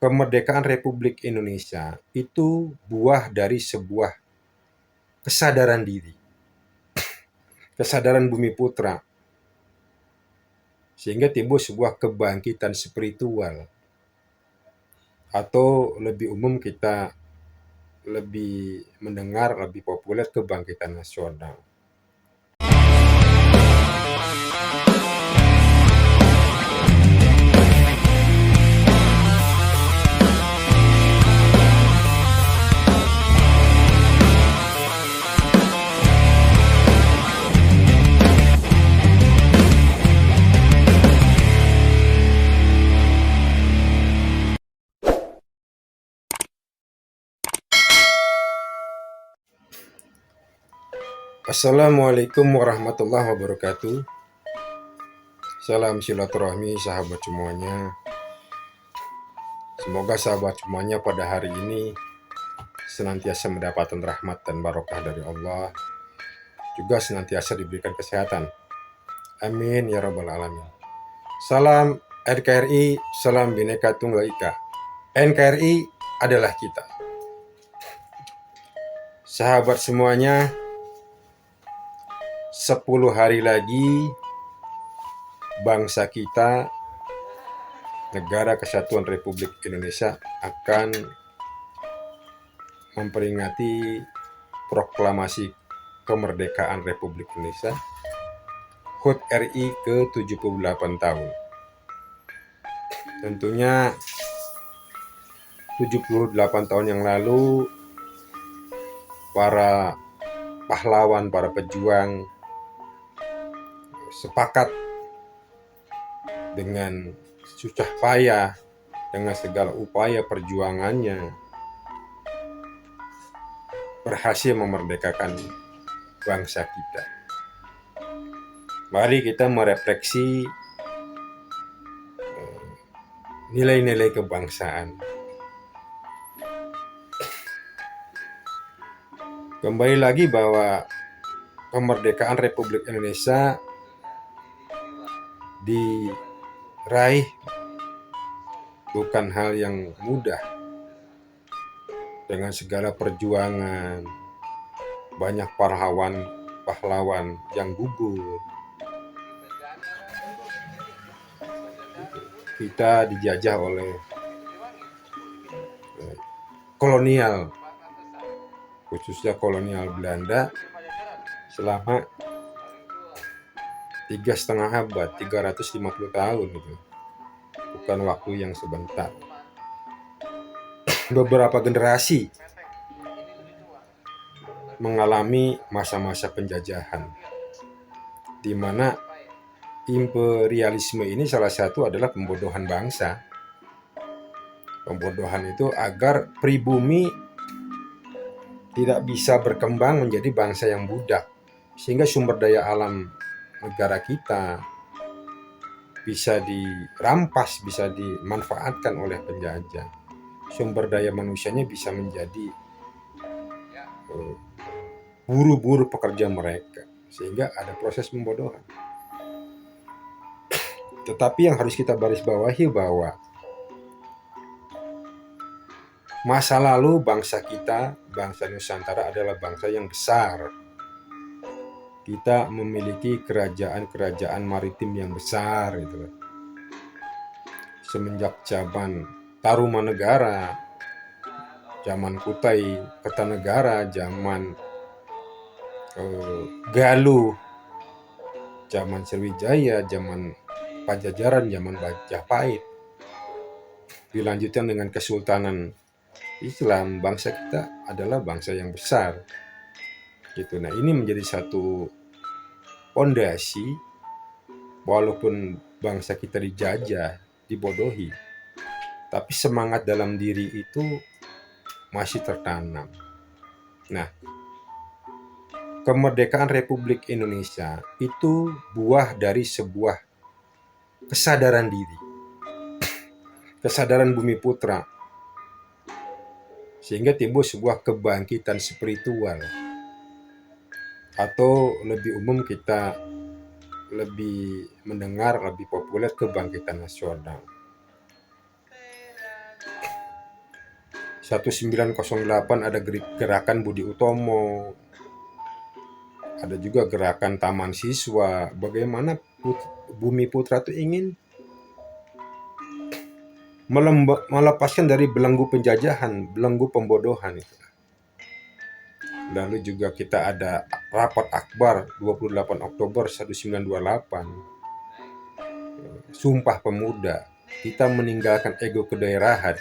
Kemerdekaan Republik Indonesia itu buah dari sebuah kesadaran diri, kesadaran bumi putra, sehingga timbul sebuah kebangkitan spiritual, atau lebih umum kita lebih mendengar, lebih populer, kebangkitan nasional. Assalamualaikum warahmatullahi wabarakatuh. Salam silaturahmi sahabat semuanya. Semoga sahabat semuanya pada hari ini senantiasa mendapatkan rahmat dan barokah dari Allah, juga senantiasa diberikan kesehatan. Amin ya rabbal alamin. Salam NKRI, salam Bhinneka Tunggal Ika. NKRI adalah kita. Sahabat semuanya, 10 hari lagi bangsa kita, Negara Kesatuan Republik Indonesia, akan memperingati proklamasi kemerdekaan Republik Indonesia HUT RI ke-78 tahun. Tentunya 78 tahun yang lalu para pahlawan, para pejuang sepakat dengan susah payah, dengan segala upaya perjuangannya, berhasil memerdekakan bangsa kita. Mari kita merefleksi nilai-nilai kebangsaan. Kembali lagi bahwa kemerdekaan Republik Indonesia diraih bukan hal yang mudah, dengan segala perjuangan, banyak pahlawan yang gugur. Kita dijajah oleh kolonial, khususnya kolonial Belanda, selama 3,5 abad, 350 tahun gitu. Bukan waktu yang sebentar. Beberapa generasi mengalami masa-masa penjajahan, di mana imperialisme ini salah satu adalah pembodohan bangsa. Pembodohan itu agar pribumi tidak bisa berkembang menjadi bangsa yang budak, sehingga sumber daya alam negara kita bisa dirampas, bisa dimanfaatkan oleh penjajah. Sumber daya manusianya bisa menjadi buruh-buruh pekerja mereka, sehingga ada proses pembodohan. Tetapi yang harus kita baris bawahi bahwa masa lalu bangsa kita, bangsa Nusantara, adalah bangsa yang besar. Kita memiliki kerajaan-kerajaan maritim yang besar gitu. Semenjak zaman Tarumanegara, zaman Kutai Kertanegara, zaman Galuh, zaman Sriwijaya, zaman Pajajaran, zaman Majapahit, dilanjutkan dengan Kesultanan Islam. Bangsa kita adalah bangsa yang besar gitu. Nah, ini menjadi satu pondasi, walaupun bangsa kita dijajah, dibodohi, tapi semangat dalam diri itu masih tertanam. Nah, kemerdekaan Republik Indonesia itu buah dari sebuah kesadaran diri, kesadaran bumi putra, sehingga timbul sebuah kebangkitan spiritual, atau lebih umum kita lebih mendengar, lebih populer, kebangkitan nasional. 1908 ada gerakan Budi Utomo, ada juga gerakan Taman Siswa. Bagaimana Bumi Putra itu ingin melepaskan dari belenggu penjajahan, belenggu pembodohan itu. Lalu juga kita ada rapat akbar 28 Oktober 1928, Sumpah Pemuda, kita meninggalkan ego kedaerahan,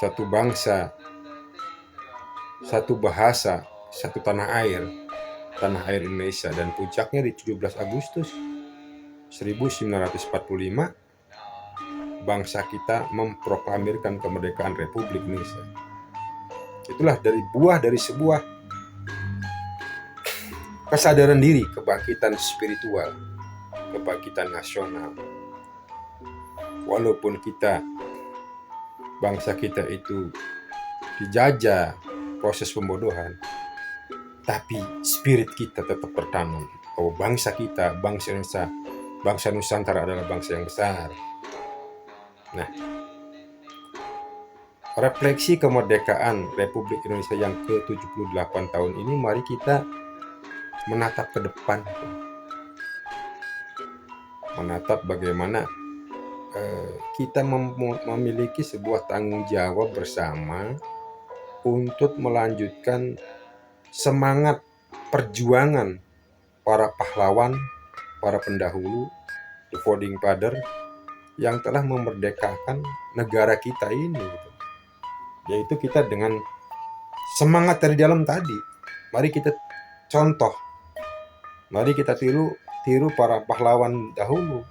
satu bangsa, satu bahasa, satu tanah air Indonesia. Dan puncaknya di 17 Agustus 1945, bangsa kita memproklamirkan kemerdekaan Republik Indonesia. Itulah buah dari sebuah kesadaran diri, kebangkitan spiritual, kebangkitan nasional. Walaupun bangsa kita itu dijajah proses pembodohan, tapi spirit kita tetap tertanam bahwa bangsa kita, bangsa Indonesia, bangsa Nusantara adalah bangsa yang besar. Nah, refleksi kemerdekaan Republik Indonesia yang ke-78 tahun ini, mari kita menatap ke depan, menatap bagaimana kita memiliki sebuah tanggung jawab bersama untuk melanjutkan semangat perjuangan para pahlawan, para pendahulu, the founding father, yang telah memerdekakan negara kita ini, gitu. Yaitu kita dengan semangat dari dalam tadi, mari kita contoh, mari kita tiru para pahlawan dahulu,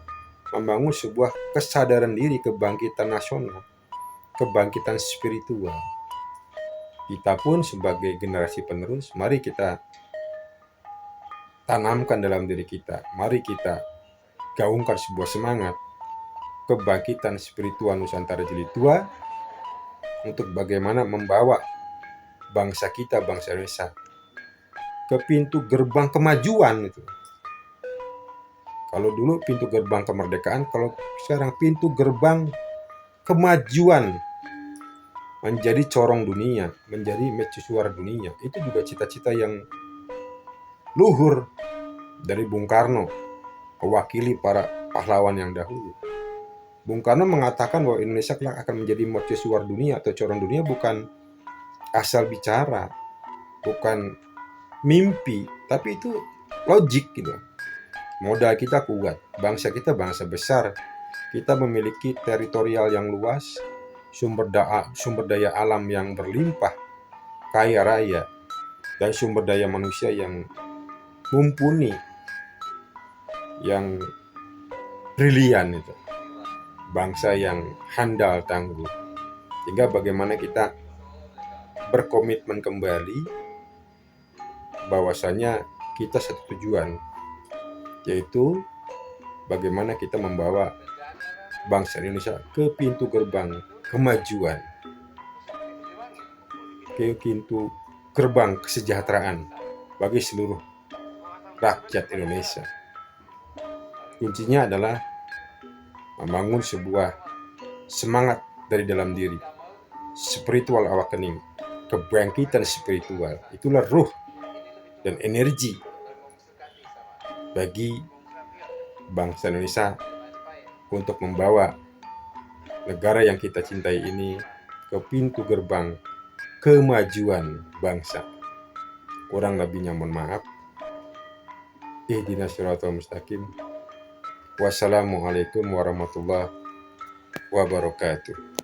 membangun sebuah kesadaran diri, kebangkitan nasional, kebangkitan spiritual. Kita pun sebagai generasi penerus, mari kita tanamkan dalam diri kita, mari kita gaungkan sebuah semangat kebangkitan spiritual Nusantara Jilid 2 untuk bagaimana membawa bangsa kita, bangsa Indonesia, ke pintu gerbang kemajuan itu. Kalau dulu pintu gerbang kemerdekaan, kalau sekarang pintu gerbang kemajuan, menjadi corong dunia, menjadi mercusuar dunia. Itu juga cita-cita yang luhur dari Bung Karno, mewakili para pahlawan yang dahulu. Bung Karno mengatakan bahwa Indonesia kelak akan menjadi mercusuar dunia atau corong dunia bukan asal bicara, bukan mimpi, tapi itu logik gitu. Modal kita kuat, bangsa kita bangsa besar, kita memiliki teritorial yang luas, sumber daya alam yang berlimpah, kaya raya, dan sumber daya manusia yang mumpuni, yang brilian itu. Bangsa yang handal tangguh. Sehingga bagaimana kita berkomitmen kembali bahwasanya kita satu tujuan, yaitu bagaimana kita membawa bangsa Indonesia ke pintu gerbang kemajuan, ke pintu gerbang kesejahteraan bagi seluruh rakyat Indonesia. Kuncinya adalah membangun sebuah semangat dari dalam diri, spiritual awakening, kebangkitan spiritual. Itulah ruh dan energi bagi bangsa Indonesia untuk membawa negara yang kita cintai ini ke pintu gerbang kemajuan bangsa. Kurang lebihnya mohon maaf. Ihdinas siratal mustaqim. Wassalamualaikum warahmatullahi wabarakatuh.